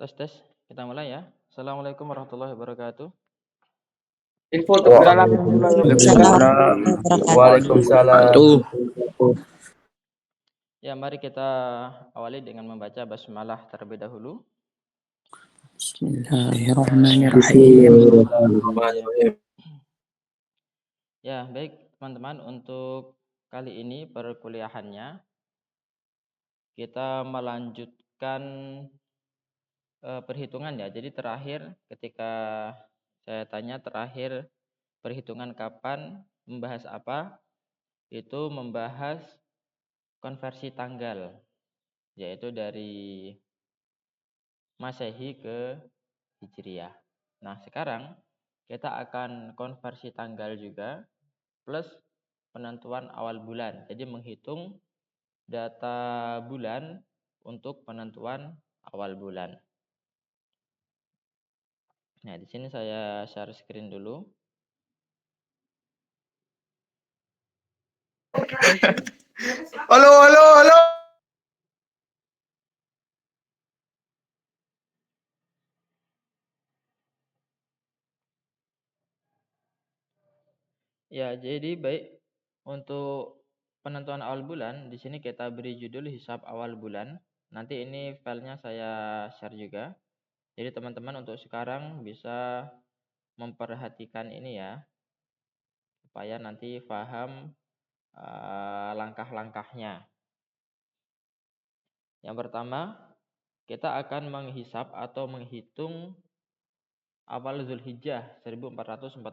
Tes tes, kita mulai ya. Assalamualaikum warahmatullahi wabarakatuh. Info Waalaikumsalam. Ya, mari kita awali dengan membaca basmalah terlebih dahulu. Bismillahirrahmanirrahim. Ya, baik teman-teman, untuk kali ini perkuliahannya kita melanjutkan perhitungan ya. Jadi terakhir ketika saya tanya terakhir perhitungan kapan, membahas apa? Itu membahas konversi tanggal, yaitu dari Masehi ke Hijriah. Nah, sekarang kita akan konversi tanggal juga plus penentuan awal bulan. Jadi menghitung data bulan untuk penentuan awal bulan. Nah, di sini saya share screen dulu. Halo. Ya, jadi baik untuk penentuan awal bulan, di sini kita beri judul hisab awal bulan. Nanti ini filenya saya share juga. Jadi teman-teman untuk sekarang bisa memperhatikan ini ya, supaya nanti paham langkah-langkahnya. Yang pertama, kita akan menghisab atau menghitung awal Zulhijjah 1446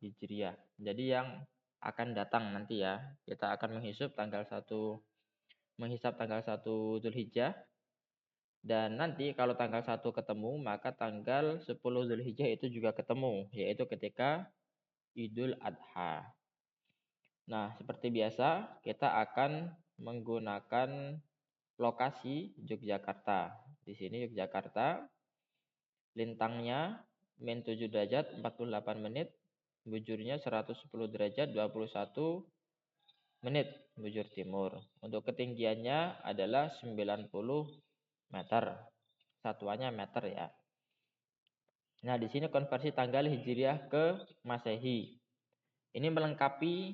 Hijriah. Jadi yang akan datang nanti ya, kita akan menghisab tanggal 1 Zulhijjah. Dan nanti kalau tanggal 1 ketemu, maka tanggal 10 Zulhijjah itu juga ketemu, yaitu ketika Idul Adha. Nah, seperti biasa, kita akan menggunakan lokasi Yogyakarta. Di sini Yogyakarta, lintangnya min 7 derajat 48 menit, bujurnya 110 derajat 21 menit bujur timur. Untuk ketinggiannya adalah 90 meter. Satuannya meter ya. Nah, di sini konversi tanggal Hijriah ke Masehi. Ini melengkapi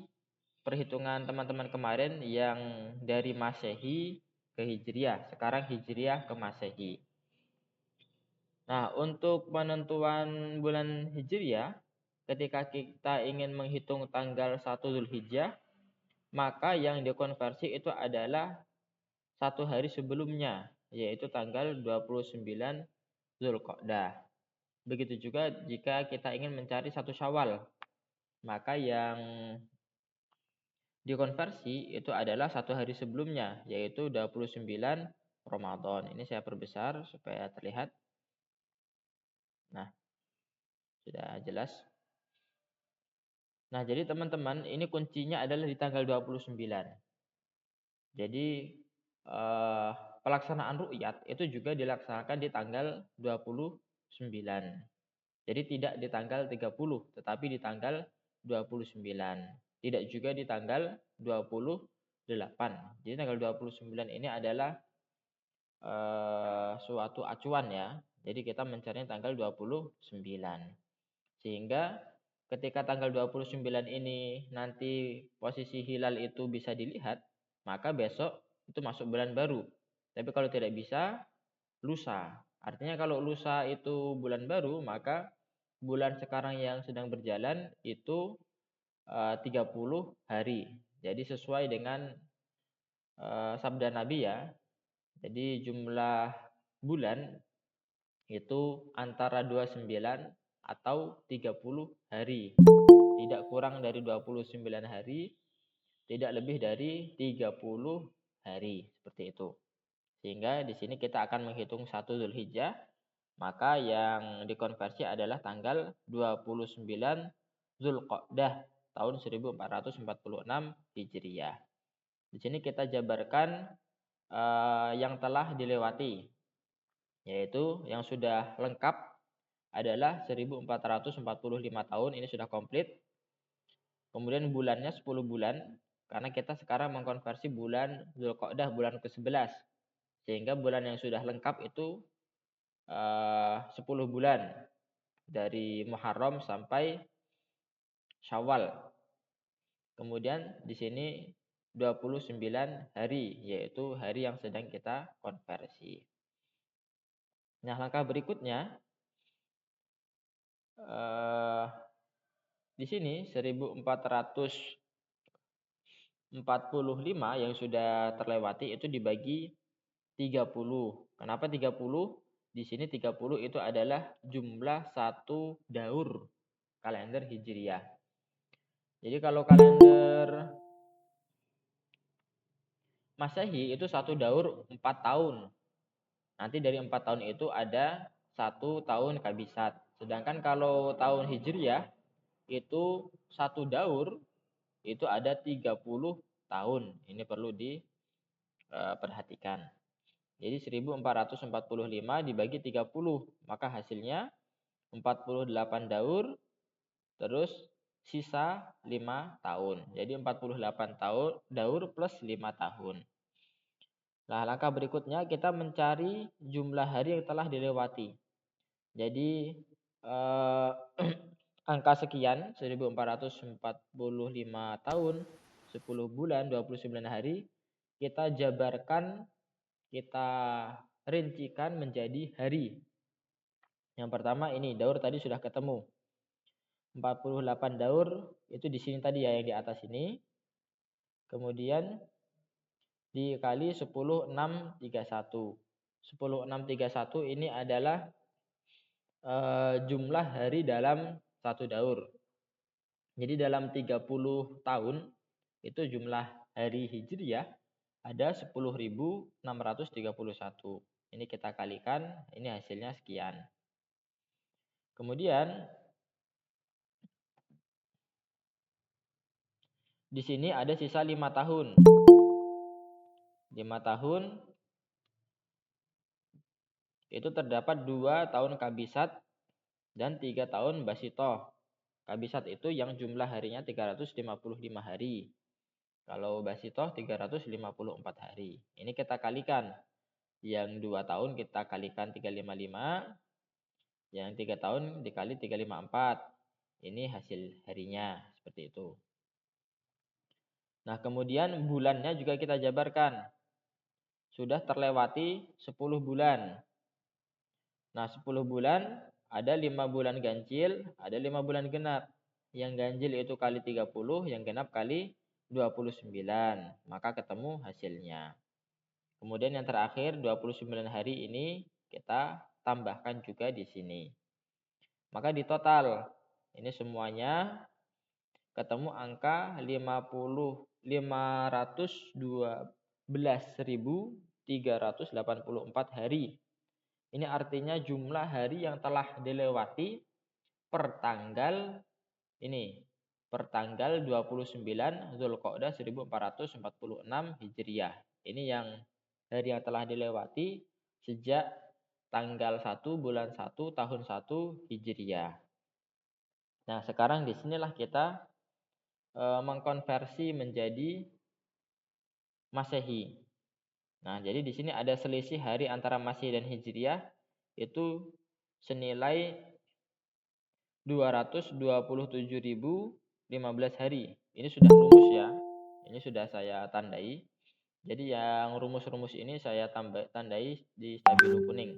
perhitungan teman-teman kemarin yang dari Masehi ke Hijriah. Sekarang Hijriah ke Masehi. Nah, untuk penentuan bulan Hijriah, ketika kita ingin menghitung tanggal 1 Zulhijjah, maka yang dikonversi itu adalah satu hari sebelumnya, yaitu tanggal 29 Zulqa'dah. Begitu juga jika kita ingin mencari 1 Syawal, maka yang dikonversi itu adalah satu hari sebelumnya, yaitu 29 Ramadan. Ini saya perbesar supaya terlihat. Nah, sudah jelas. Nah, jadi teman-teman, ini kuncinya adalah di tanggal 29. Jadi pelaksanaan ru'yat itu juga dilaksanakan di tanggal 29. Jadi tidak di tanggal 30, tetapi di tanggal 29. Tidak juga di tanggal 28. Jadi tanggal 29 ini adalah suatu acuan ya. Jadi kita mencari tanggal 29. Sehingga ketika tanggal 29 ini nanti posisi hilal itu bisa dilihat, maka besok itu masuk bulan baru. Tapi kalau tidak bisa, lusa. Artinya kalau lusa itu bulan baru, maka bulan sekarang yang sedang berjalan itu 30 hari. Jadi sesuai dengan sabda Nabi ya. Jadi jumlah bulan itu antara 29 atau 30 hari. Tidak kurang dari 29 hari, tidak lebih dari 30 hari. Seperti itu. Sehingga di sini kita akan menghitung 1 Zulhijjah, maka yang dikonversi adalah tanggal 29 Zulqa'dah tahun 1446 Hijriah. Di sini kita jabarkan yang telah dilewati, yaitu yang sudah lengkap adalah 1445 tahun, ini sudah komplit. Kemudian bulannya 10 bulan, karena kita sekarang mengkonversi bulan Zulqa'dah bulan ke-11. Sehingga bulan yang sudah lengkap itu 10 bulan dari Muharram sampai Syawal. Kemudian di sini 29 hari, yaitu hari yang sedang kita konversi. Nah, langkah berikutnya di sini 1445 yang sudah terlewati itu dibagi 30. Kenapa 30? Di sini 30 itu adalah jumlah satu daur kalender Hijriyah. Jadi kalau kalender Masehi itu satu daur 4 tahun. Nanti dari 4 tahun itu ada 1 tahun kabisat. Sedangkan kalau tahun Hijriyah itu satu daur itu ada 30 tahun. Ini perlu diperhatikan. Jadi 1445 dibagi 30, maka hasilnya 48 daur terus sisa 5 tahun. Jadi 48 tahun daur plus 5 tahun. Nah, langkah berikutnya kita mencari jumlah hari yang telah dilewati. Jadi angka sekian 1445 tahun, 10 bulan, 29 hari kita jabarkan, kita rincikan menjadi hari. Yang pertama ini daur tadi sudah ketemu. 48 daur itu di sini tadi ya, yang di atas ini. Kemudian dikali 10,631. 10,631 ini adalah jumlah hari dalam satu daur. Jadi dalam 30 tahun itu jumlah hari Hijriyah ada 10.631. Ini kita kalikan, ini hasilnya sekian. Kemudian di sini ada sisa 5 tahun. 5 tahun itu terdapat 2 tahun kabisat dan 3 tahun basitoh. Kabisat itu yang jumlah harinya 355 hari. Kalau basitoh 354 hari. Ini kita kalikan. Yang 2 tahun kita kalikan 355. Yang 3 tahun dikali 354. Ini hasil harinya. Seperti itu. Nah, kemudian bulannya juga kita jabarkan. Sudah terlewati 10 bulan. Nah, 10 bulan ada 5 bulan ganjil, ada 5 bulan genap. Yang ganjil itu kali 30, yang genap kali 29. Maka ketemu hasilnya. Kemudian yang terakhir 29 hari ini kita tambahkan juga di sini. Maka di total ini semuanya ketemu angka 512.384 hari. Ini artinya jumlah hari yang telah dilewati per tanggal ini, per tanggal 29 Zulqa'dah 1446 Hijriah. Ini yang hari yang telah dilewati sejak tanggal 1 bulan 1 tahun 1 Hijriah. Nah, sekarang disinilah kita mengkonversi menjadi Masehi. Nah, jadi di sini ada selisih hari antara Masehi dan Hijriah itu senilai 227.015 hari. Ini sudah rumus ya. Ini sudah saya tandai. Jadi yang rumus-rumus ini saya tandai di stabilo kuning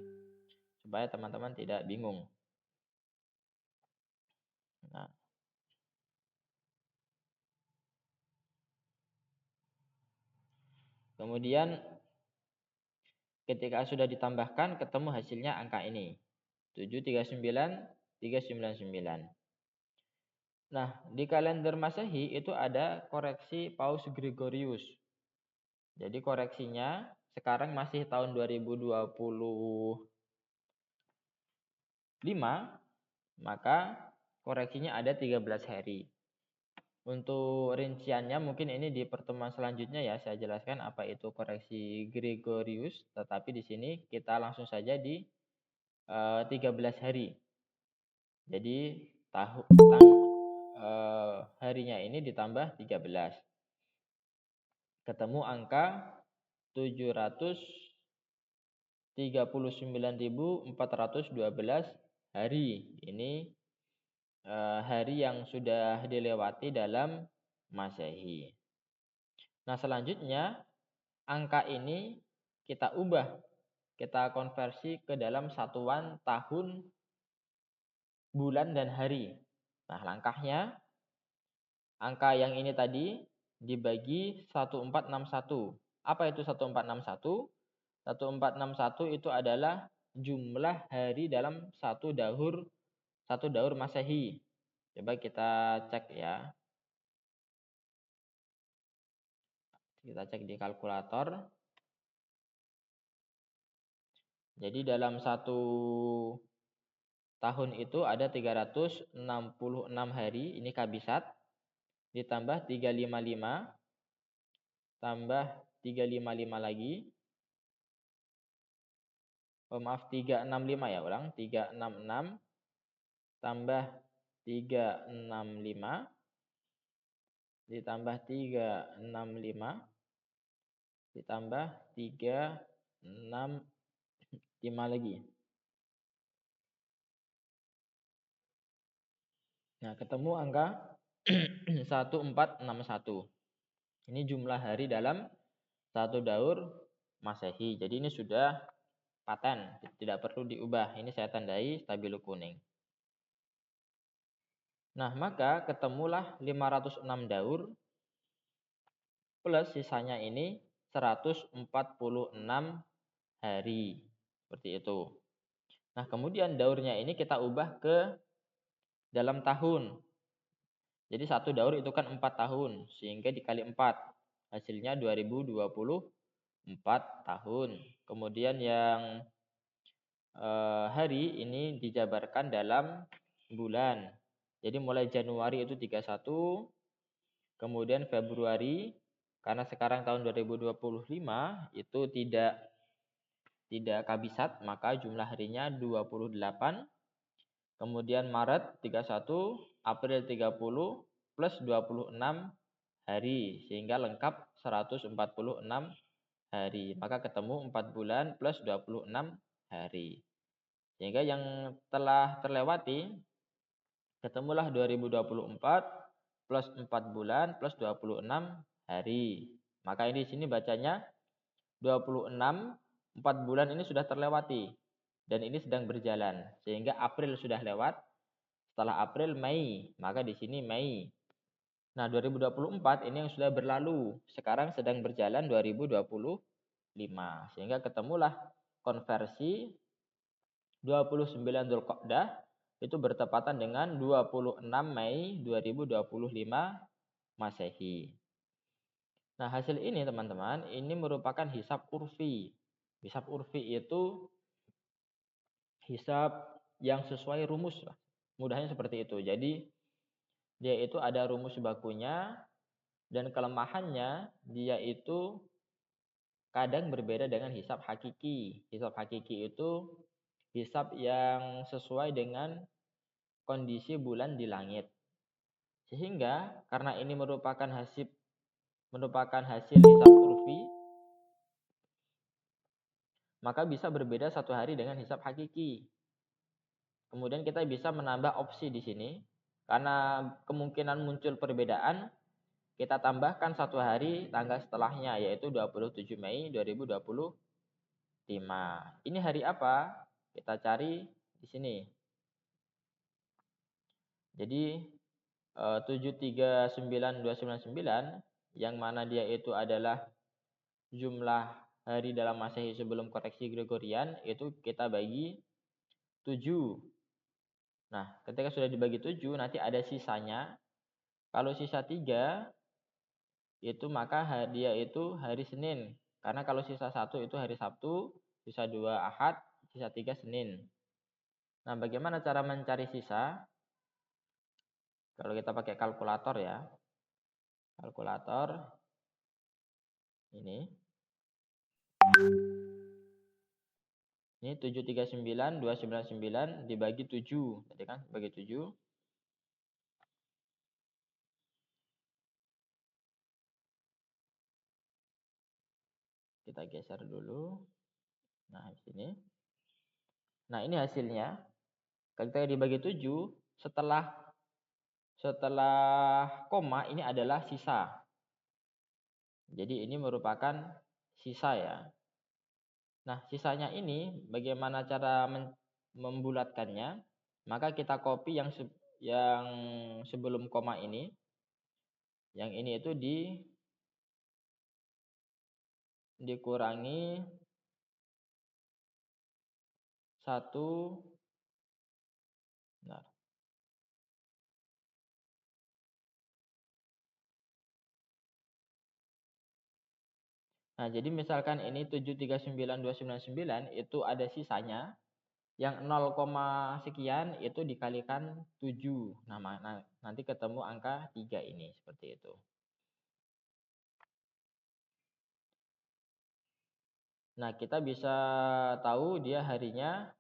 supaya teman-teman tidak bingung. Nah, kemudian ketika sudah ditambahkan ketemu hasilnya angka ini. 739,399. Nah, di kalender Masehi itu ada koreksi Paus Gregorius. Jadi koreksinya sekarang masih tahun 2025, maka koreksinya ada 13 hari. Untuk rinciannya mungkin ini di pertemuan selanjutnya ya saya jelaskan apa itu koreksi Gregorius, tetapi di sini kita langsung saja di 13 hari. Jadi harinya ini ditambah 13. Ketemu angka 39.412 hari. Ini hari yang sudah dilewati dalam Masehi. Nah, selanjutnya angka ini kita ubah, kita konversi ke dalam satuan tahun, bulan, dan hari. Nah, langkahnya angka yang ini tadi dibagi 1461. Apa itu 1461? 1461 itu adalah jumlah hari dalam satu daur Masehi. Coba kita cek ya. Kita cek di kalkulator. Jadi dalam satu tahun itu ada 366 hari, ini kabisat, ditambah 355, tambah 355 lagi. Oh maaf, 365 ya, ulang. 366 tambah 365 ditambah 365 ditambah 365 lagi. Nah, ketemu angka 1461. Ini jumlah hari dalam satu daur Masehi. Jadi ini sudah paten, tidak perlu diubah. Ini saya tandai stabilo kuning. Nah, maka ketemulah 506 daur plus sisanya ini 146 hari. Seperti itu. Nah, kemudian daurnya ini kita ubah ke dalam tahun. Jadi satu daur itu kan 4 tahun, sehingga dikali 4. Hasilnya 2024 tahun. Kemudian yang hari ini dijabarkan dalam bulan. Jadi mulai Januari itu 31, kemudian Februari, karena sekarang tahun 2025 itu tidak kabisat, maka jumlah harinya 28. Kemudian Maret 31, April 30, plus 26 hari, sehingga lengkap 146 hari. Maka ketemu 4 bulan plus 26 hari. Sehingga yang telah terlewati ketemulah 2024 plus 4 bulan plus 26 hari. Maka ini di sini bacanya 26, 4 bulan ini sudah terlewati dan ini sedang berjalan, sehingga April sudah lewat. Setelah April Mei, maka di sini Mei. Nah, 2024 ini yang sudah berlalu, sekarang sedang berjalan 2025, sehingga ketemulah konversi 29 Dzulqa'dah itu bertepatan dengan 26 Mei 2025 Masehi. Nah, hasil ini teman-teman, ini merupakan hisab urfi. Hisab urfi itu hisab yang sesuai rumus. Mudahnya seperti itu. Jadi dia itu ada rumus bakunya, dan kelemahannya dia itu kadang berbeda dengan hisab hakiki. Hisab hakiki itu hisab yang sesuai dengan kondisi bulan di langit. Sehingga karena ini merupakan hasil hisab urfi, maka bisa berbeda satu hari dengan hisab hakiki. Kemudian kita bisa menambah opsi di sini. Karena kemungkinan muncul perbedaan, kita tambahkan satu hari tanggal setelahnya, yaitu 27 Mei 2025. Ini hari apa? Kita cari di sini. Jadi 739.299, yang mana dia itu adalah jumlah hari dalam Masehi sebelum koreksi Gregorian, itu kita bagi 7. Nah, ketika sudah dibagi 7, nanti ada sisanya. Kalau sisa 3, itu maka dia itu hari Senin. Karena kalau sisa 1 itu hari Sabtu, sisa 2 Ahad, sisa 3 Senin. Nah, bagaimana cara mencari sisa? Kalau kita pakai kalkulator ya. Kalkulator ini. Ini 739.299 dibagi 7. Tadi kan bagi 7. Kita geser dulu. Nah, di sini. Nah, ini hasilnya. Ketika dibagi 7, setelah koma ini adalah sisa. Jadi ini merupakan sisa ya. Nah, sisanya ini bagaimana cara membulatkannya? Maka kita copy yang sebelum koma ini. Yang ini itu dikurangi 1. Nah, jadi misalkan ini 739.299 itu ada sisanya. Yang 0, sekian itu dikalikan 7. Nah, nanti ketemu angka 3 ini. Seperti itu. Nah, kita bisa tahu dia harinya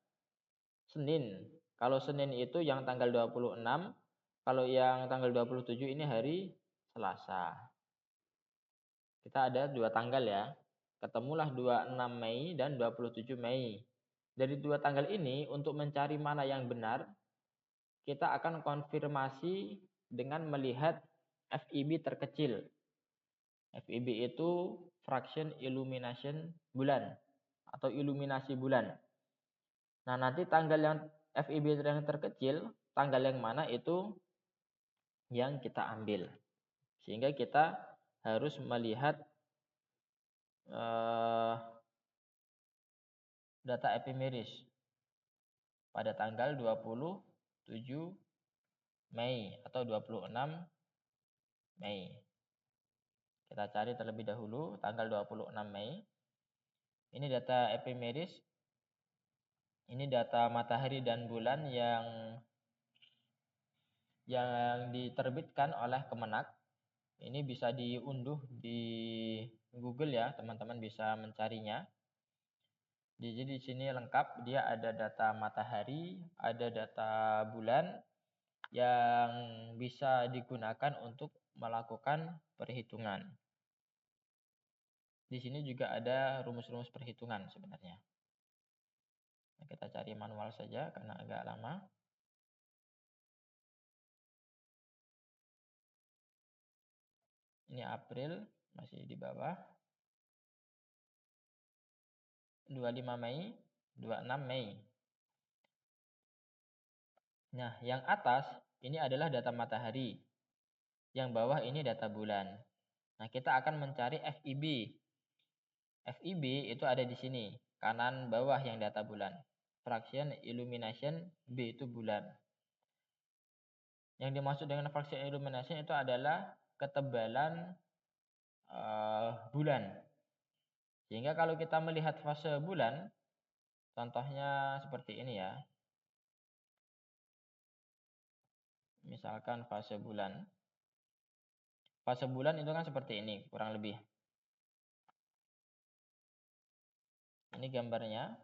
Senin. Kalau Senin itu yang tanggal 26. Kalau yang tanggal 27 ini hari Selasa. Kita ada 2 tanggal ya. Ketemulah 26 Mei dan 27 Mei. Dari 2 tanggal ini untuk mencari mana yang benar, kita akan konfirmasi dengan melihat FIB terkecil. FIB itu fraction illumination bulan atau iluminasi bulan. Nah, nanti tanggal yang FIB yang terkecil, tanggal yang mana itu yang kita ambil. Sehingga kita harus melihat data epimeris pada tanggal 27 Mei atau 26 Mei. Kita cari terlebih dahulu tanggal 26 Mei. Ini data epimeris. Ini data matahari dan bulan yang diterbitkan oleh Kemenak. Ini bisa diunduh di Google ya, teman-teman bisa mencarinya. Jadi di sini lengkap, dia ada data matahari, ada data bulan yang bisa digunakan untuk melakukan perhitungan. Di sini juga ada rumus-rumus perhitungan sebenarnya. Nah, kita cari manual saja karena agak lama. Ini April, masih di bawah. 25 Mei, 26 Mei. Nah, yang atas ini adalah data matahari. Yang bawah ini data bulan. Nah, kita akan mencari FIB. FIB itu ada di sini, kanan bawah yang data bulan. Fraction illumination B itu bulan. Yang dimaksud dengan fraction illumination itu adalah ketebalan bulan. Sehingga kalau kita melihat fase bulan, contohnya seperti ini ya. Misalkan fase bulan. Fase bulan itu kan seperti ini, kurang lebih. Ini gambarnya.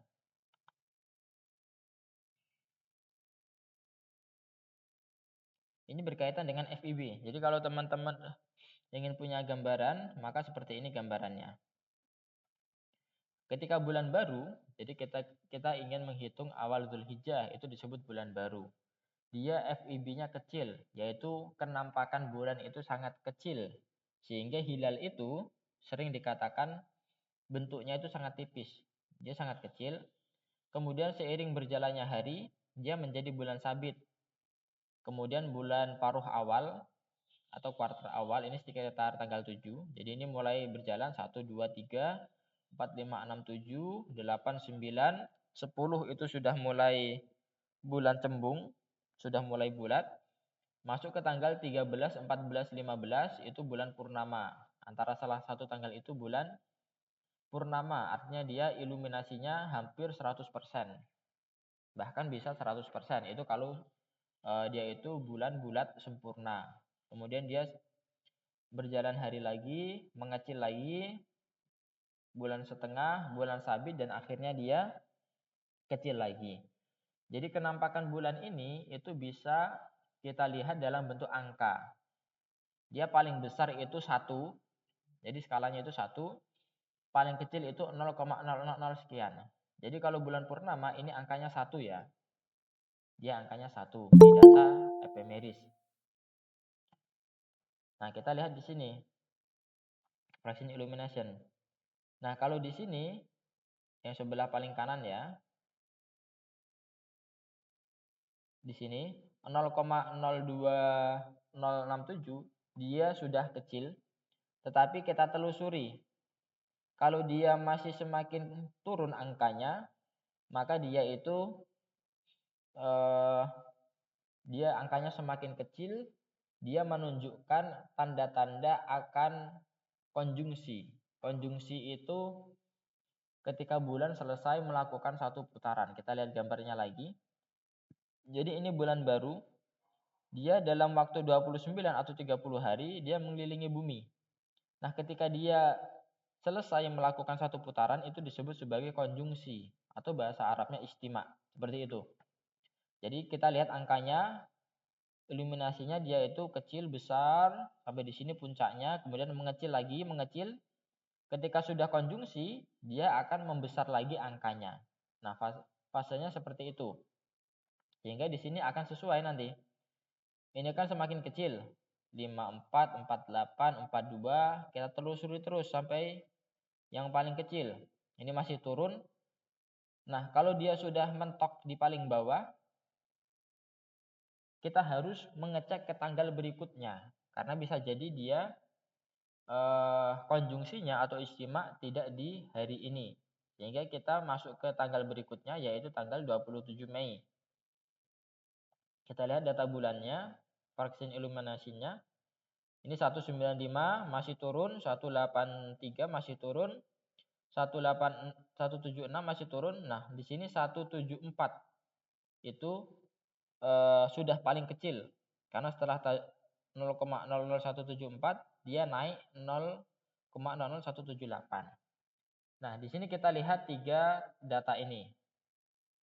Ini berkaitan dengan FIB. Jadi kalau teman-teman ingin punya gambaran, maka seperti ini gambarannya. Ketika bulan baru, jadi kita ingin menghitung awal Dzulhijjah, itu disebut bulan baru. Dia FIB-nya kecil, yaitu kenampakan bulan itu sangat kecil. Sehingga hilal itu sering dikatakan bentuknya itu sangat tipis. Dia sangat kecil. Kemudian seiring berjalannya hari, dia menjadi bulan sabit. Kemudian bulan paruh awal atau kuarter awal ini sekitar tanggal 7. Jadi ini mulai berjalan 1, 2, 3, 4, 5, 6, 7, 8, 9, 10 itu sudah mulai bulan cembung, sudah mulai bulat. Masuk ke tanggal 13, 14, 15 itu bulan purnama. Antara salah satu tanggal itu bulan purnama, artinya dia iluminasinya hampir 100%. Bahkan bisa 100%. Itu kalau dia itu bulan bulat sempurna. Kemudian dia berjalan hari lagi, mengecil lagi, bulan setengah, bulan sabit, dan akhirnya dia kecil lagi. Jadi kenampakan bulan ini itu bisa kita lihat dalam bentuk angka. Dia paling besar itu 1, jadi skalanya itu 1, paling kecil itu 0,000 sekian. Jadi kalau bulan purnama ini angkanya 1 ya. Dia angkanya 1 di data ephemeris. Nah, kita lihat di sini fraction illumination. Nah, kalau di sini yang sebelah paling kanan ya. Di sini 0,02067 dia sudah kecil, tetapi kita telusuri. Kalau dia masih semakin turun angkanya, maka dia itu dia angkanya semakin kecil, dia menunjukkan tanda-tanda akan konjungsi. Konjungsi itu ketika bulan selesai melakukan satu putaran. Kita lihat gambarnya lagi. Jadi ini bulan baru, dia dalam waktu 29 atau 30 hari dia mengelilingi bumi. Nah, ketika dia selesai melakukan satu putaran itu disebut sebagai konjungsi atau bahasa Arabnya istima. Seperti itu. Jadi kita lihat angkanya, iluminasinya dia itu kecil, besar, sampai di sini puncaknya, kemudian mengecil lagi, mengecil. Ketika sudah konjungsi, dia akan membesar lagi angkanya. Nah, fasenya seperti itu. Sehingga di sini akan sesuai nanti. Ini kan semakin kecil. 54, 48, 42, kita telusuri terus sampai yang paling kecil. Ini masih turun. Nah, kalau dia sudah mentok di paling bawah, kita harus mengecek ke tanggal berikutnya. Karena bisa jadi dia konjungsinya atau istima tidak di hari ini. Sehingga kita masuk ke tanggal berikutnya yaitu tanggal 27 Mei. Kita lihat data bulannya, fraction illumination-nya. Ini 195 masih turun, 183 masih turun, 176 masih turun. Nah, di sini 174 itu sudah paling kecil. Karena setelah 0,00174 dia naik 0,00178. Nah, di sini kita lihat 3 data ini.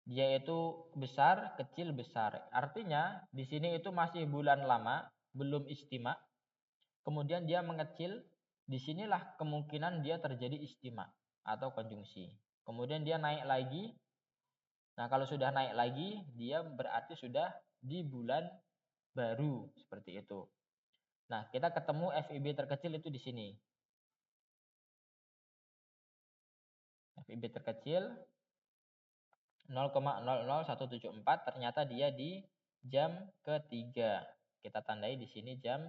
Dia itu besar, kecil, besar. Artinya di sini itu masih bulan lama, belum istima. Kemudian dia mengecil, disinilah kemungkinan dia terjadi istima atau konjungsi. Kemudian dia naik lagi. Nah, kalau sudah naik lagi, dia berarti sudah di bulan baru, seperti itu. Nah, kita ketemu FIB terkecil itu di sini. FIB terkecil 0,00174 ternyata dia di jam ketiga. Kita tandai di sini jam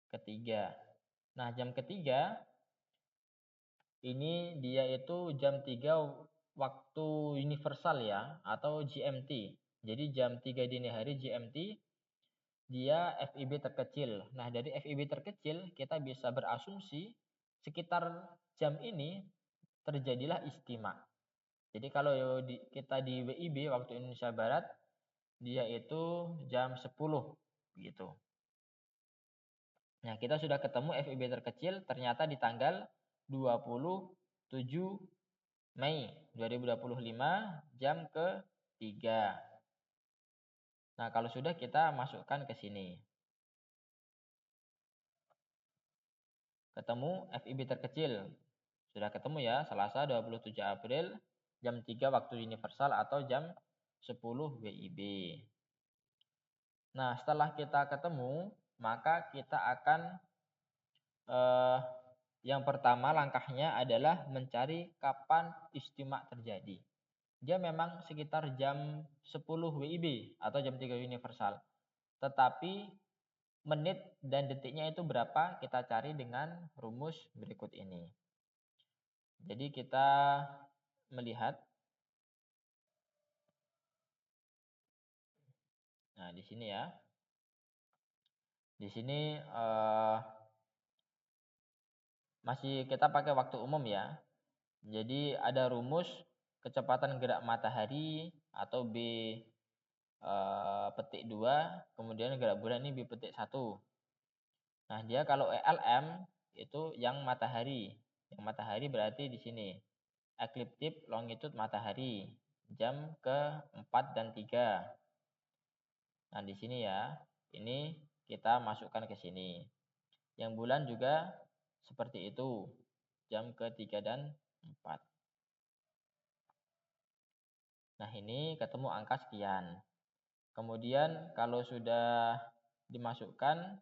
ketiga. Nah, jam ketiga ini dia itu jam 3 waktu universal ya atau GMT. Jadi jam 3 dini hari GMT dia FIB terkecil. Nah, dari FIB terkecil kita bisa berasumsi sekitar jam ini terjadilah istima. Jadi kalau kita di WIB waktu Indonesia Barat dia itu jam 10 gitu. Nah, kita sudah ketemu FIB terkecil ternyata di tanggal 27 Mei 2025 jam ke-3. Nah, kalau sudah kita masukkan ke sini. Ketemu FIB terkecil. Sudah ketemu ya, Selasa 27 April jam 3 waktu universal atau jam 10 WIB. Nah, setelah kita ketemu, maka kita akan yang pertama langkahnya adalah mencari kapan istima terjadi. Dia memang sekitar jam 10 WIB atau jam 3 universal. Tetapi menit dan detiknya itu berapa kita cari dengan rumus berikut ini. Jadi kita melihat. Nah, di sini ya. Di sini masih kita pakai waktu umum ya. Jadi ada rumus kecepatan gerak matahari atau B petik 2, kemudian gerak bulan ini B petik 1. Nah, dia kalau ELM itu yang matahari. Yang matahari berarti di sini. Ekliptik longitude matahari jam ke-4 dan 3. Nah, di sini ya. Ini kita masukkan ke sini. Yang bulan juga seperti itu. Jam ke-3 dan 4. Nah, ini ketemu angka sekian. Kemudian kalau sudah dimasukkan,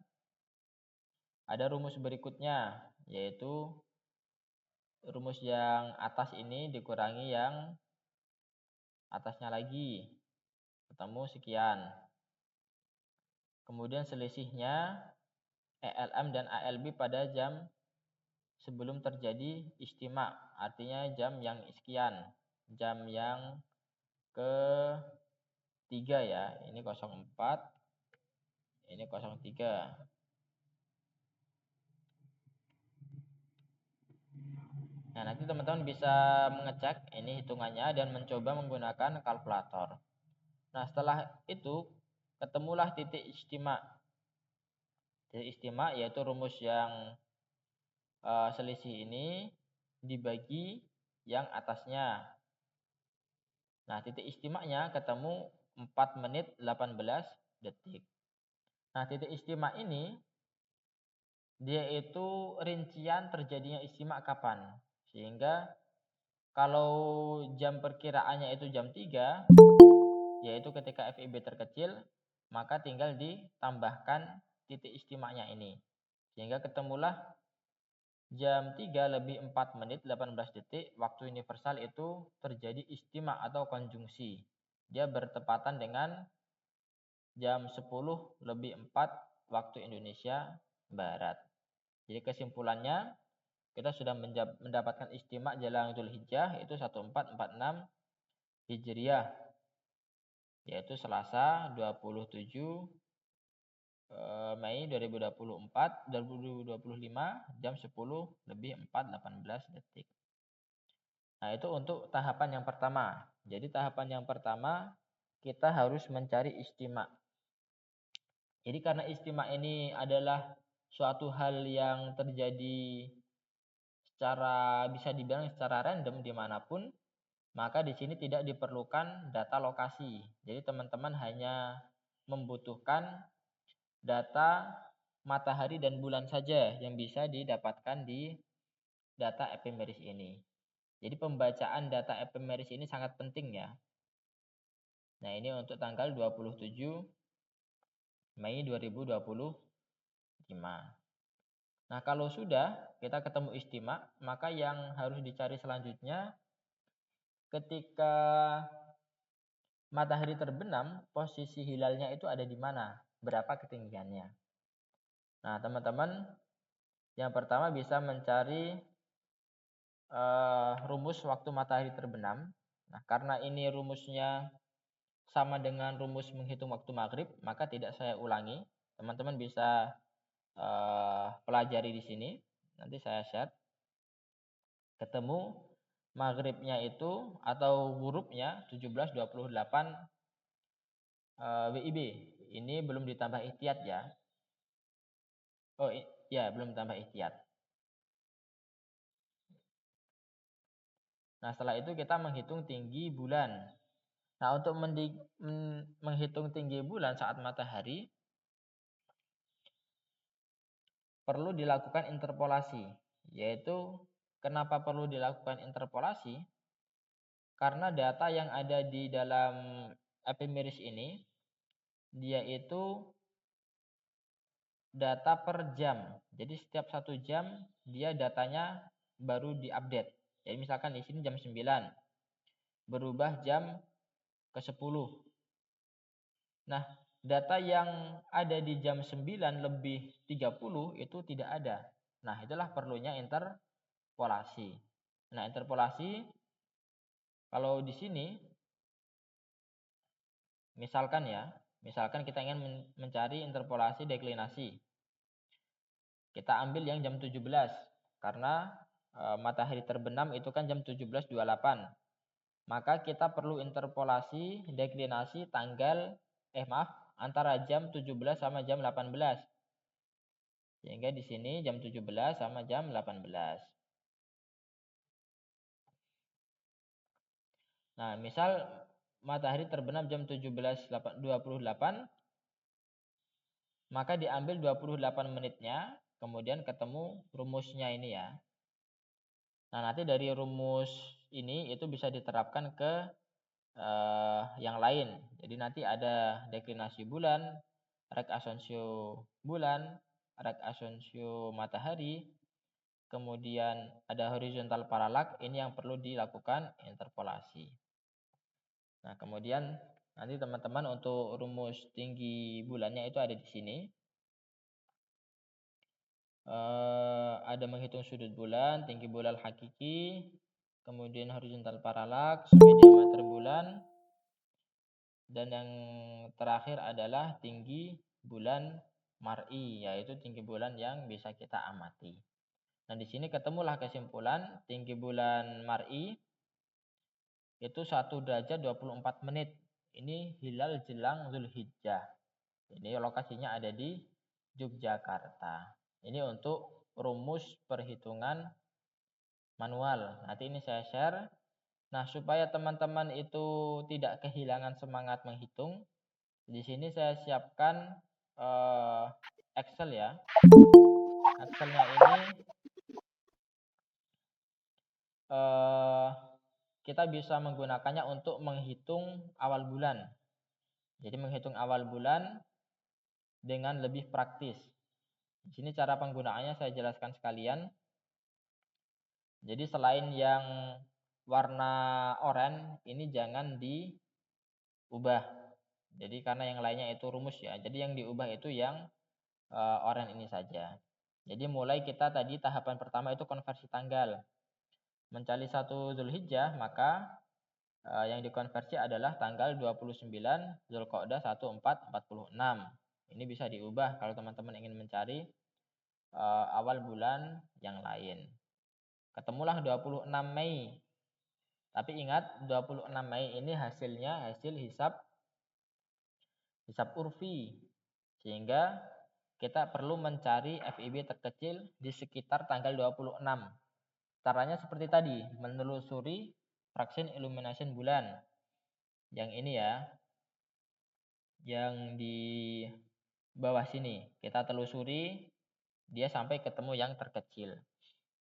ada rumus berikutnya, yaitu rumus yang atas ini dikurangi yang atasnya lagi, ketemu sekian. Kemudian selisihnya ELM dan ALB pada jam sebelum terjadi istima, artinya jam yang sekian, jam yang ketiga ya, ini 04, ini 03. Nah, nanti teman-teman bisa mengecek ini hitungannya dan mencoba menggunakan kalkulator. Nah, setelah itu ketemulah titik istima. Titik istima yaitu rumus yang selisih ini dibagi yang atasnya. Nah, titik istimanya ketemu 4 menit 18 detik. Nah, titik istima ini dia itu rincian terjadinya istima kapan. Sehingga kalau jam perkiraannya itu jam 3, yaitu ketika FIB terkecil, maka tinggal ditambahkan titik istimanya ini. Sehingga ketemulah jam 3 lebih 4 menit 18 detik, waktu universal itu terjadi istima atau konjungsi. Dia bertepatan dengan jam 10 lebih 4 waktu Indonesia Barat. Jadi kesimpulannya, kita sudah mendapatkan istima jelang Dzulhijjah itu 1446 Hijriah, yaitu Selasa 27 Mei 2025 jam 10 lebih 4:18 detik. Nah, itu untuk tahapan yang pertama. Jadi tahapan yang pertama kita harus mencari istima. Jadi karena istima ini adalah suatu hal yang terjadi bisa dibilang secara random dimanapun, maka di sini tidak diperlukan data lokasi. Jadi teman-teman hanya membutuhkan data matahari dan bulan saja yang bisa didapatkan di data epimeris ini. Jadi pembacaan data epimeris ini sangat penting ya. Nah, ini untuk tanggal 27 Mei 2025. Nah, kalau sudah kita ketemu istima, maka yang harus dicari selanjutnya ketika matahari terbenam, posisi hilalnya itu ada di mana? Berapa ketinggiannya? Nah, teman-teman, yang pertama bisa mencari rumus waktu matahari terbenam. Nah, karena ini rumusnya sama dengan rumus menghitung waktu maghrib, maka tidak saya ulangi. Teman-teman bisa pelajari di sini. Nanti saya share. Ketemu maghribnya itu atau hurufnya 1728 WIB. Ini belum ditambah ihtiyat ya. Oh ya, belum ditambah ihtiyat. Nah, setelah itu kita menghitung tinggi bulan. Nah, untuk menghitung tinggi bulan saat matahari, perlu dilakukan interpolasi. Yaitu, kenapa perlu dilakukan interpolasi? Karena data yang ada di dalam epimeris ini, dia itu data per jam. Jadi setiap 1 jam, dia datanya baru diupdate. Jadi misalkan di sini jam 9, berubah jam ke 10. Nah, data yang ada di jam 9 lebih 30 itu tidak ada. Nah, itulah perlunya interpolasi. Nah, interpolasi kalau di sini misalkan kita ingin mencari interpolasi deklinasi. Kita ambil yang jam 17 karena matahari terbenam itu kan jam 17.28. Maka kita perlu interpolasi deklinasi antara jam 17 sama jam 18. Sehingga di sini jam 17 sama jam 18. Nah, misal matahari terbenam jam 17.28, maka diambil 28 menitnya, kemudian ketemu rumusnya ini ya. Nah, nanti dari rumus ini itu bisa diterapkan ke yang lain. Jadi nanti ada deklinasi bulan, rek asunsio bulan, rek asunsio matahari, kemudian ada horizontal paralak, ini yang perlu dilakukan interpolasi. Nah, kemudian nanti teman-teman untuk rumus tinggi bulannya itu ada di sini. Ada menghitung sudut bulan, tinggi bulan hakiki, kemudian horizontal paralaks, diameter bulan, dan yang terakhir adalah tinggi bulan mar'i, yaitu tinggi bulan yang bisa kita amati. Nah, di sini ketemulah kesimpulan tinggi bulan mar'i itu 1 derajat 24 menit. Ini hilal jelang Zulhijjah. Ini lokasinya ada di Yogyakarta. Ini untuk rumus perhitungan manual. Nanti ini saya share. Nah, supaya teman-teman itu tidak kehilangan semangat menghitung, di sini saya siapkan Excel ya. Excelnya ini kita bisa menggunakannya untuk menghitung awal bulan. Jadi menghitung awal bulan dengan lebih praktis. Di sini cara penggunaannya saya jelaskan sekalian. Jadi selain yang warna oranye ini jangan diubah. Jadi karena yang lainnya itu rumus ya. Jadi yang diubah itu yang oranye ini saja. Jadi mulai kita tadi tahapan pertama itu konversi tanggal. Mencari 1 Zulhijjah, maka yang dikonversi adalah tanggal 29 Zulqa'dah 1446. Ini bisa diubah kalau teman-teman ingin mencari awal bulan yang lain. Ketemulah 26 Mei. Tapi ingat 26 Mei ini hasilnya hasil hisab urfi. Sehingga kita perlu mencari FIB terkecil di sekitar tanggal 26. Caranya seperti tadi, menelusuri fraction illumination bulan. Yang ini ya, yang di bawah sini. Kita telusuri, dia sampai ketemu yang terkecil.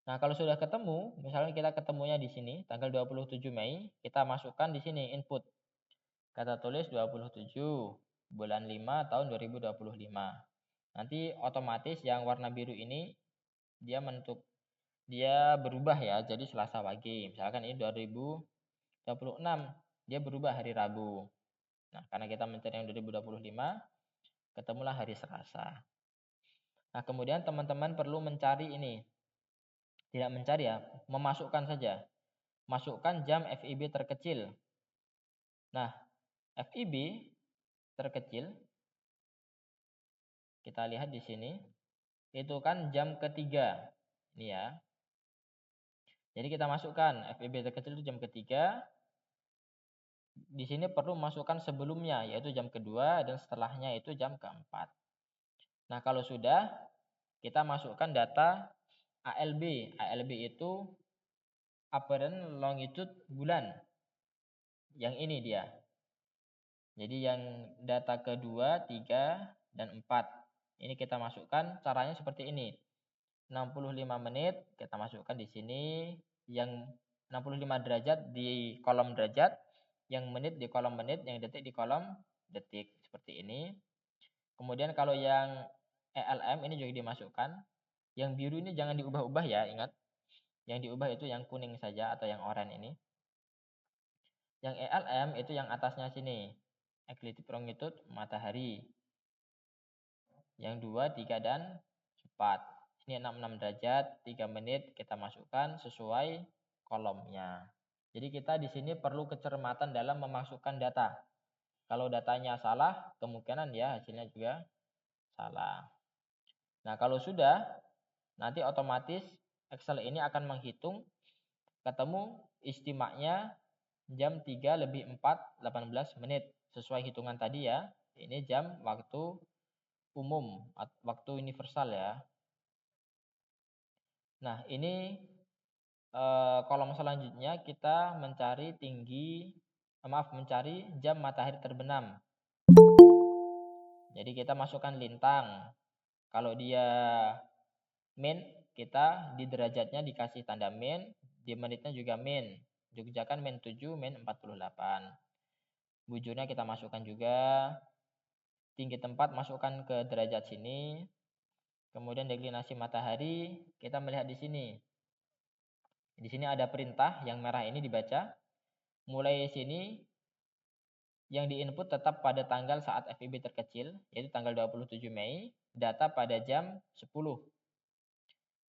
Nah, kalau sudah ketemu, misalnya kita ketemunya di sini, tanggal 27 Mei, kita masukkan di sini input. Kata tulis 27 bulan 5 tahun 2025. Nanti otomatis yang warna biru ini dia berubah ya, jadi Selasa Wage. Misalkan ini 2026, dia berubah hari Rabu. Nah, karena kita mencari yang 2025, ketemulah hari Selasa. Nah, kemudian teman-teman perlu mencari ini. Tidak mencari ya, memasukkan saja. Masukkan jam FIB terkecil. Nah, FIB terkecil, kita lihat di sini, itu kan jam ketiga. Ini ya. Jadi kita masukkan FIB terkecil itu jam ketiga. Di sini perlu masukkan sebelumnya, yaitu jam kedua, dan setelahnya itu jam keempat. Nah, kalau sudah, kita masukkan data ALB. ALB itu apparent longitude bulan. Yang ini dia. Jadi yang data kedua, 3, dan 4. Ini kita masukkan, caranya seperti ini. 65 menit, kita masukkan di sini. Yang 65 derajat di kolom derajat, yang menit di kolom menit, yang detik di kolom detik. Seperti ini. Kemudian kalau yang ELM ini juga dimasukkan. Yang biru ini jangan diubah-ubah ya, ingat. Yang diubah itu yang kuning saja atau yang oranye ini. Yang ELM itu yang atasnya sini. Ecliptic longitude matahari. Yang 2, 3, dan 4. Ini 66 derajat, 3 menit kita masukkan sesuai kolomnya. Jadi kita di sini perlu kecermatan dalam memasukkan data. Kalau datanya salah, kemungkinan ya hasilnya juga salah. Nah, kalau sudah, nanti otomatis Excel ini akan menghitung ketemu istimaknya jam 3 lebih 4, 18 menit. Sesuai hitungan tadi ya. Ini jam waktu umum, waktu universal ya. Nah, ini kolom selanjutnya kita mencari mencari jam matahari terbenam. Jadi kita masukkan lintang. Kalau dia min, kita di derajatnya dikasih tanda min, di menitnya juga min. Jogja kan min 7, min 48. Bujurnya kita masukkan juga. Tinggi tempat masukkan ke derajat sini. Kemudian deklinasi matahari kita melihat di sini. Di sini ada perintah yang merah ini dibaca. Mulai sini yang diinput tetap pada tanggal saat FIB terkecil, yaitu tanggal 27 Mei, data pada jam 10.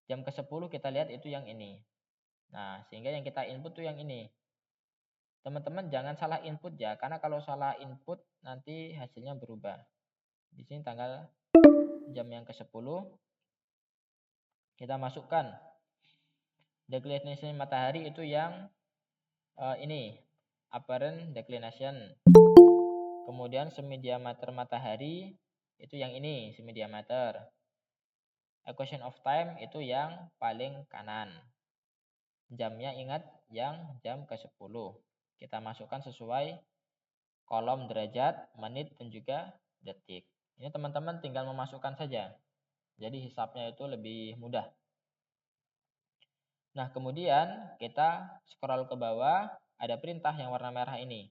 Jam ke-10 kita lihat itu yang ini. Nah, sehingga yang kita input tuh yang ini. Teman-teman jangan salah input ya, karena kalau salah input nanti hasilnya berubah. Di sini tanggal jam yang ke-10 kita masukkan declination matahari itu yang ini apparent declination. Kemudian semi diameter matahari itu yang ini semi diameter. Equation of time itu yang paling kanan. Jamnya ingat yang jam ke-10. Kita masukkan sesuai kolom derajat, menit, dan juga detik. Ini teman-teman tinggal memasukkan saja. Jadi hisapnya itu lebih mudah. Nah, kemudian kita scroll ke bawah, ada perintah yang warna merah ini.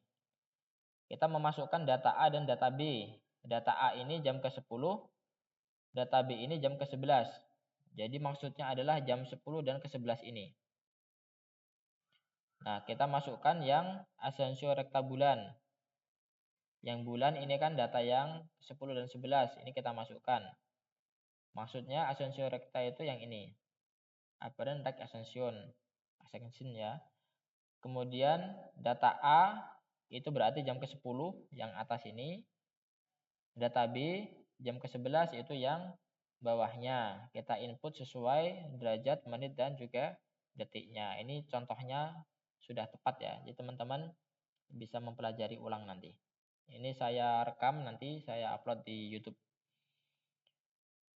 Kita memasukkan data A dan data B. Data A ini jam ke-10, data B ini jam ke-11. Jadi maksudnya adalah jam 10 dan ke-11 ini. Nah, kita masukkan yang Asensio rekta bulan. Yang bulan ini kan data yang 10 dan 11. Ini kita masukkan. Maksudnya Asensio rekta itu yang ini. Apparent rect ascension ya. Kemudian data A itu berarti jam ke-10 yang atas ini. Data B jam ke-11 itu yang bawahnya. Kita input sesuai derajat, menit, dan juga detiknya. Ini contohnya sudah tepat ya. Jadi teman-teman bisa mempelajari ulang nanti. Ini saya rekam, nanti saya upload di YouTube.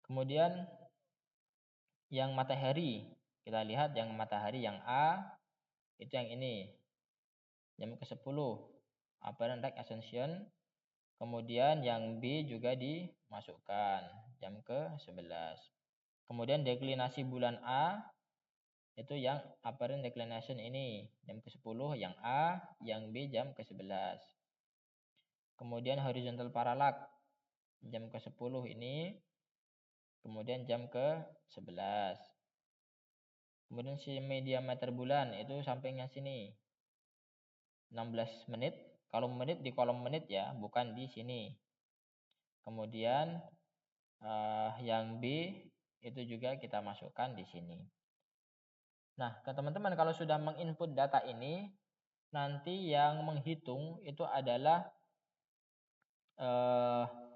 Kemudian yang matahari. Kita lihat yang matahari yang A itu yang ini. Jam ke-10. Apparent rect ascension. Kemudian yang B juga dimasukkan. Jam ke-11. Kemudian deklinasi bulan A itu yang apparent declination ini. Jam ke-10 yang A, yang B jam ke-11. Kemudian horizontal parallax jam ke-10 ini. Kemudian jam ke-11. Kemudian semi diameter bulan itu sampingnya sini. 16 menit. Kalau menit di kolom menit ya, bukan di sini. Kemudian yang B itu juga kita masukkan di sini. Nah, ke teman-teman kalau sudah menginput data ini, nanti yang menghitung itu adalah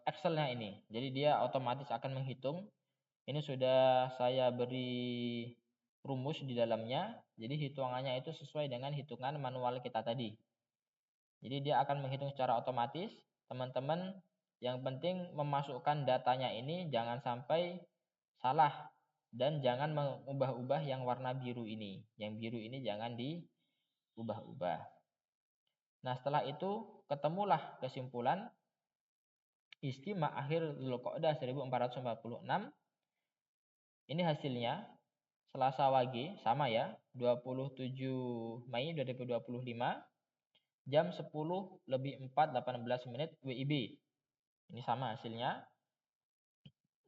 Excel-nya ini. Jadi dia otomatis akan menghitung. Ini sudah saya beri rumus di dalamnya. Jadi hitungannya itu sesuai dengan hitungan manual kita tadi. Jadi dia akan menghitung secara otomatis. Teman-teman yang penting memasukkan datanya ini jangan sampai salah. Dan jangan mengubah-ubah yang warna biru ini. Yang biru ini jangan diubah-ubah. Nah, setelah itu ketemulah kesimpulan Istimewa akhir Dzulqa'dah 1446. Ini hasilnya Selasa Wage sama ya, 27 Mei 2025 jam 10 lebih 4:18 menit WIB. Ini sama hasilnya.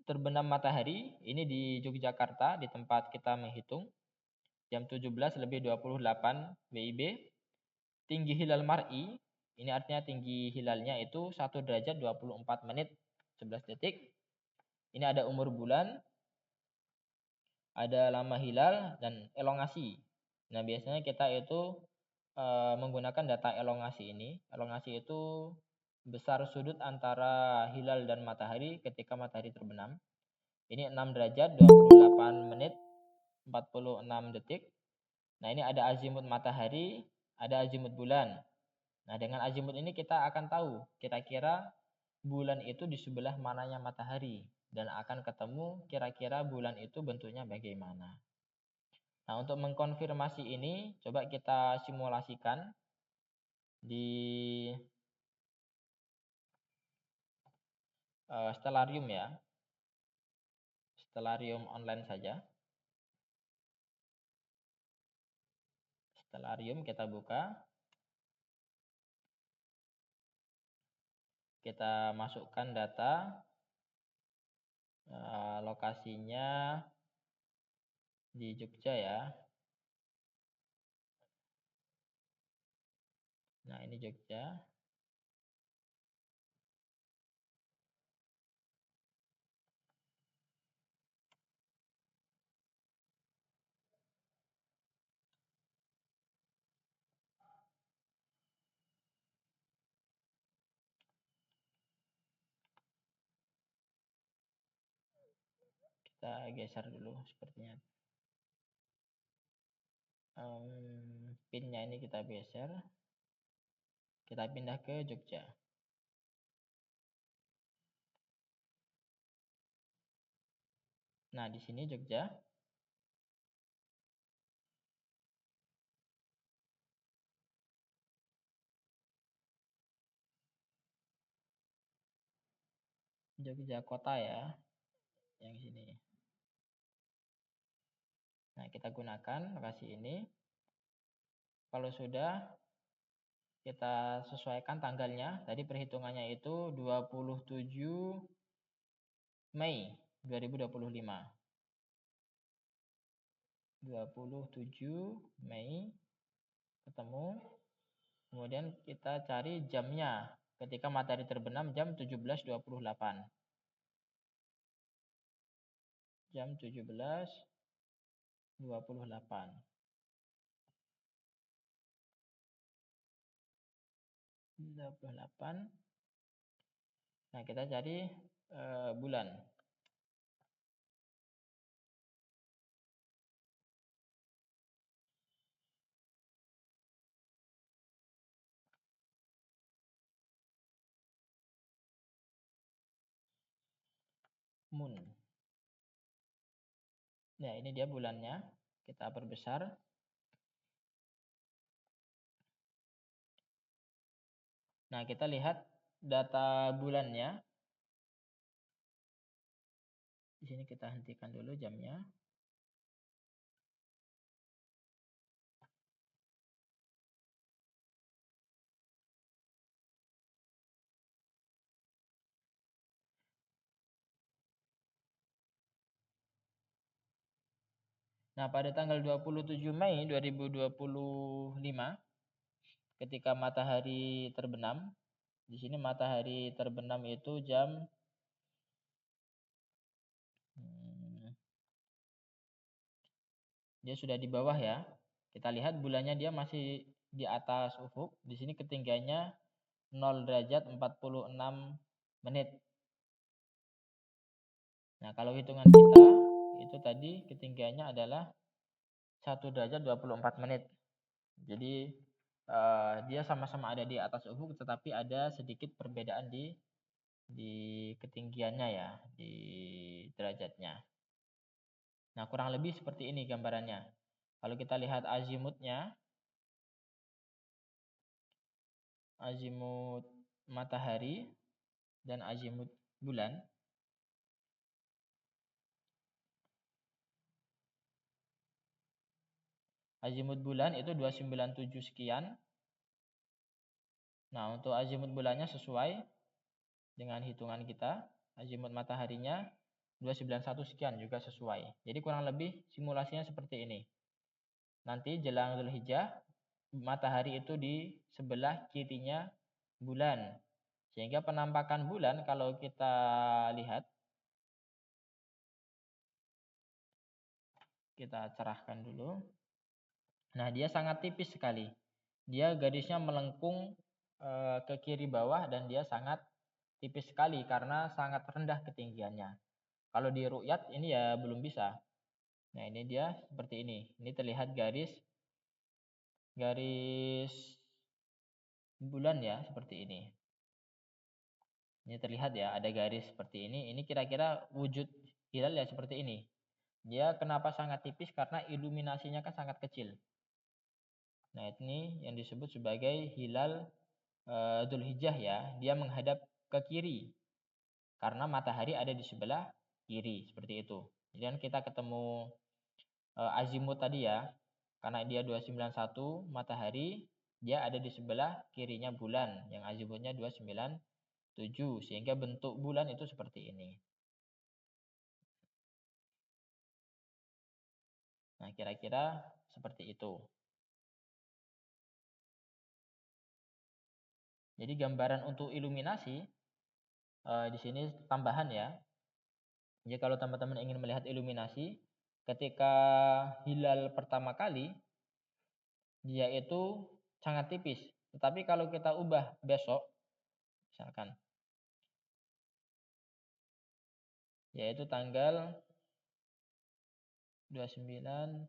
Terbenam matahari ini di Yogyakarta di tempat kita menghitung jam 17 lebih 28 WIB. Tinggi hilal mar'i ini artinya tinggi hilalnya itu 1 derajat 24 menit 11 detik. Ini ada umur bulan, ada lama hilal, dan elongasi. Nah, biasanya kita itu menggunakan data elongasi ini. Elongasi itu besar sudut antara hilal dan matahari ketika matahari terbenam. Ini 6 derajat 28 menit 46 detik. Nah, ini ada azimut matahari, ada azimut bulan. Nah, dengan azimut ini kita akan tahu kira-kira bulan itu di sebelah mananya matahari dan akan ketemu kira-kira bulan itu bentuknya bagaimana. Nah, untuk mengkonfirmasi ini coba kita simulasikan di Stellarium ya. Stellarium online saja. Stellarium kita buka. kita masukkan data lokasinya di Jogja ya. Nah, ini Jogja. Kita geser dulu sepertinya. Pinnya ini kita geser. Kita pindah ke Jogja. Nah, di sini Jogja. Jogja kota ya, yang sini. Nah, kita gunakan lokasi ini. Kalau sudah, kita sesuaikan tanggalnya. Tadi perhitungannya itu 27 Mei 2025. 27 Mei ketemu. Kemudian kita cari jamnya. Ketika matahari terbenam jam 17.28. Jam 17.28. Nah, kita cari bulan. Moon. Nah, ini dia bulannya. Kita perbesar. Nah, kita lihat data bulannya. Di sini kita hentikan dulu jamnya. Nah, pada tanggal 27 Mei 2025, ketika matahari terbenam, di sini matahari terbenam itu jam dia sudah di bawah ya. Kita lihat bulannya dia masih di atas ufuk. Di sini ketinggiannya 0 derajat 46 menit. Nah, kalau hitungan kita itu tadi ketinggiannya adalah 1 derajat 24 menit. Jadi dia sama-sama ada di atas ufuk, tetapi ada sedikit perbedaan di ketinggiannya ya, di derajatnya. Nah, kurang lebih seperti ini gambarannya. Kalau kita lihat azimutnya, azimut matahari dan azimut bulan. Azimut bulan itu 297 sekian. Nah, untuk azimut bulannya sesuai dengan hitungan kita. Azimut mataharinya 291 sekian juga sesuai. Jadi kurang lebih simulasinya seperti ini. Nanti jelang Dzulhijjah, matahari itu di sebelah kirinya bulan. Sehingga penampakan bulan kalau kita lihat, kita cerahkan dulu. Nah, dia sangat tipis sekali. Dia garisnya melengkung ke kiri bawah dan dia sangat tipis sekali karena sangat rendah ketinggiannya. Kalau di ru'yat ini ya belum bisa. Nah, ini dia seperti ini. Ini terlihat garis bulan ya, seperti ini. Ini terlihat ya, ada garis seperti ini. Ini kira-kira wujud hilal ya seperti ini. Dia kenapa sangat tipis? Karena iluminasinya kan sangat kecil. Nah, ini yang disebut sebagai hilal Dzulhijjah ya. Dia menghadap ke kiri. Karena matahari ada di sebelah kiri, seperti itu. Jadi kan kita ketemu azimut tadi ya. Karena dia 291, matahari dia ada di sebelah kirinya bulan yang azimutnya 291. 7. Sehingga bentuk bulan itu seperti ini. Nah, kira-kira seperti itu. Jadi gambaran untuk iluminasi di sini tambahan ya. Jadi kalau teman-teman ingin melihat iluminasi, ketika hilal pertama kali, dia itu sangat tipis. Tetapi kalau kita ubah besok, misalkan, yaitu tanggal 29,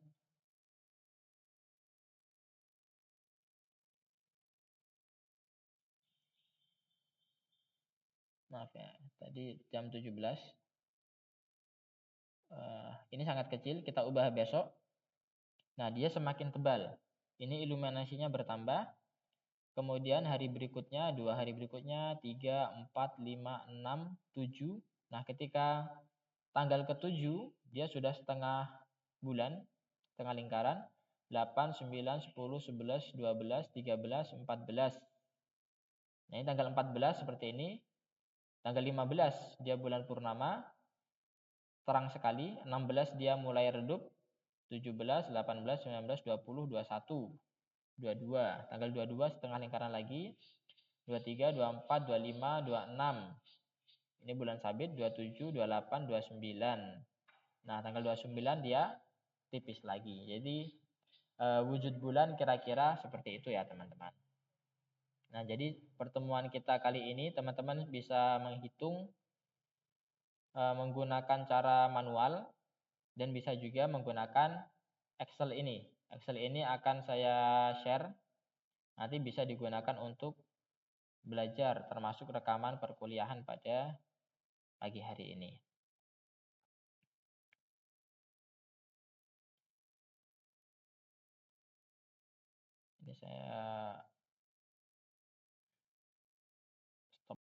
maaf ya, tadi jam 17. Ini sangat kecil, kita ubah besok. Nah, dia semakin tebal. Ini iluminasinya bertambah. Kemudian hari berikutnya, 2 hari berikutnya, 3, 4, 5, 6, 7. Nah, ketika tanggal ke-7, dia sudah setengah bulan, setengah lingkaran. 8, 9, 10, 11, 12, 13, 14. Nah, ini tanggal 14 seperti ini. Tanggal 15 dia bulan purnama, terang sekali. 16 dia mulai redup. 17, 18, 19, 20, 21. 22. Tanggal 22 setengah lingkaran lagi. 23, 24, 25, 26. Ini bulan sabit. 27, 28, 29. Nah, tanggal 29 dia tipis lagi. Jadi wujud bulan kira-kira seperti itu ya, teman-teman. Nah, jadi pertemuan kita kali ini teman-teman bisa menghitung menggunakan cara manual dan bisa juga menggunakan Excel ini. Excel ini akan saya share. Nanti bisa digunakan untuk belajar termasuk rekaman perkuliahan pada pagi hari ini. Ini saya